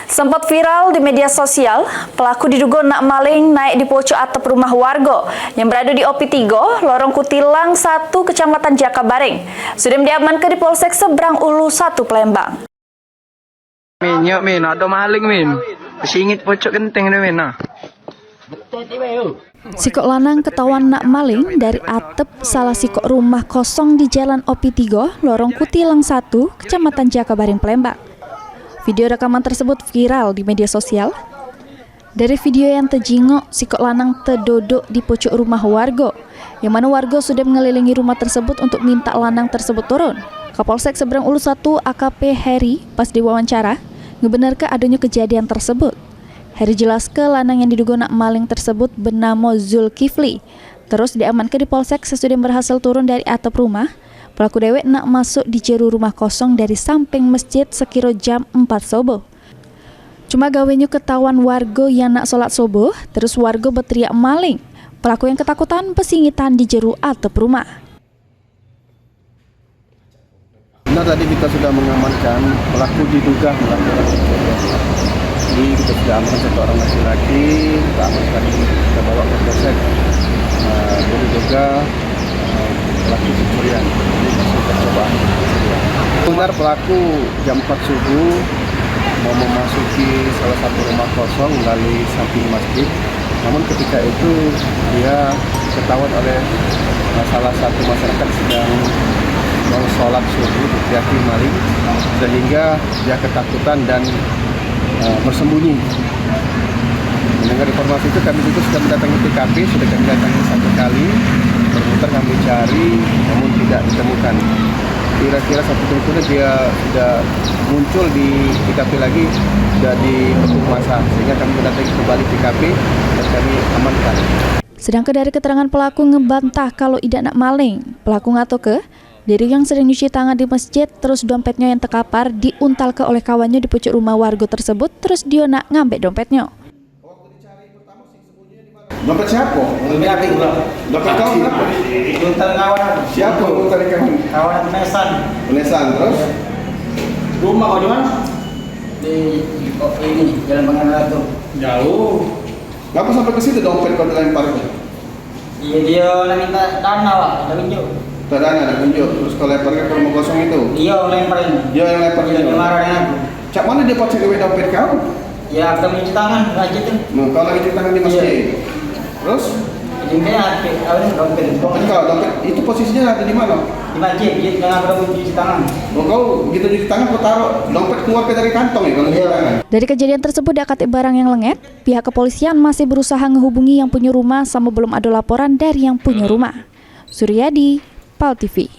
Sempat viral di media sosial, pelaku diduga nak maling naik di pojok atap rumah warga yang berada di OP 3, Lorong Kutilang 1, Kecamatan Jakabaring. Sudah diamankan di Polsek Seberang Ulu 1, Palembang. Min, ada maling min. Singit pojok genteng deh min. Sikok lanang ketahuan nak maling dari atap salah sikok rumah kosong di Jalan OP 3, Lorong Kutilang 1, Kecamatan Jakabaring, Palembang. Video rekaman tersebut viral di media sosial. Dari video yang terjingok, sikok lanang terduduk di pojok rumah warga, yang mana warga sudah mengelilingi rumah tersebut untuk minta lanang tersebut turun. Kapolsek Seberang Ulu 1 AKP Heri pas diwawancara ngebenarkan adanya kejadian tersebut. Heri jelas ke lanang yang diduga nak maling tersebut bernama Zulkifli. Terus diamankan di Polsek sesudah berhasil turun dari atap rumah. Pelaku dewek nak masuk di jeru rumah kosong dari samping masjid sekira jam 4 subuh. Cuma gawenya ketahuan warga yang nak sholat subuh, terus warga berteriak maling. Pelaku yang ketakutan pesingitan di jeru atap rumah. Nah, tadi kita sudah mengamankan pelaku diduga melakukan pencurian. Jadi kita sudah amankan satu orang laki-laki, kita amankan, kita bawa ke polsek. Diduga pelaku pencurian. Ini masih percobaan pencurian. Sebentar pelaku jam 4 subuh mau memasuki salah satu rumah kosong melalui samping masjid. Namun ketika itu dia ketahuan oleh salah satu masyarakat sedang mau sholat subuh diteriaki maling, sehingga dia ketakutan dan bersembunyi. Mendengar informasi itu kami juga sudah mendatangi TKP, sudah kami datangi 1 kali, berputar kami cari, namun tidak ditemukan. Kira-kira 1 jam kemudian dia sudah muncul di TKP lagi, sudah dibekuk massa, sehingga kami mendatangi kembali TKP dan kami amankan. Sedangkan dari keterangan pelaku ngebantah kalau tidak nak maling. Pelaku ngaku ke diri yang sering nyuci tangan di masjid, terus dompetnya yang terkapar diuntal ke oleh kawannya di pojok rumah warga tersebut, terus dia nak ngambil dompetnya. Dompet siapa? Dompet kau kenapa? Untal kawan. Siapa untal kamu? Kawan Penesan. Penesan, terus? Rumah kau di mana? Di ini, Jalan Pangeran Ratu. Jauh. Ngapa sampai ke situ dompet kau dilempar itu? Iya, dia nak minta dana lah, ada pinjau. Dana ada tunjuk, terus kau lemparnya ke rumah kosong itu? Dia lemparin. Dia yang lempar Dia itu? marahin aku. Cak mana dia pakai duit dompet kau? Ya, kita mencuci tangan, masjid tu. Kau lagi cuci tangan di masjid. Terus? Jadi dia awalnya dompet. Dompet kau, dompet itu posisinya ada di mana? Di masjid, dia jangan berapa cuci tangan. Kau gitu cuci tangan, kau taruh dompet keluar dari kantong ya kalau cuci tangan? Dari kejadian tersebut dikatakan barang yang lengket, pihak kepolisian masih berusaha menghubungi yang punya rumah sama belum ada laporan dari yang punya rumah. Suryadi, PAL TV.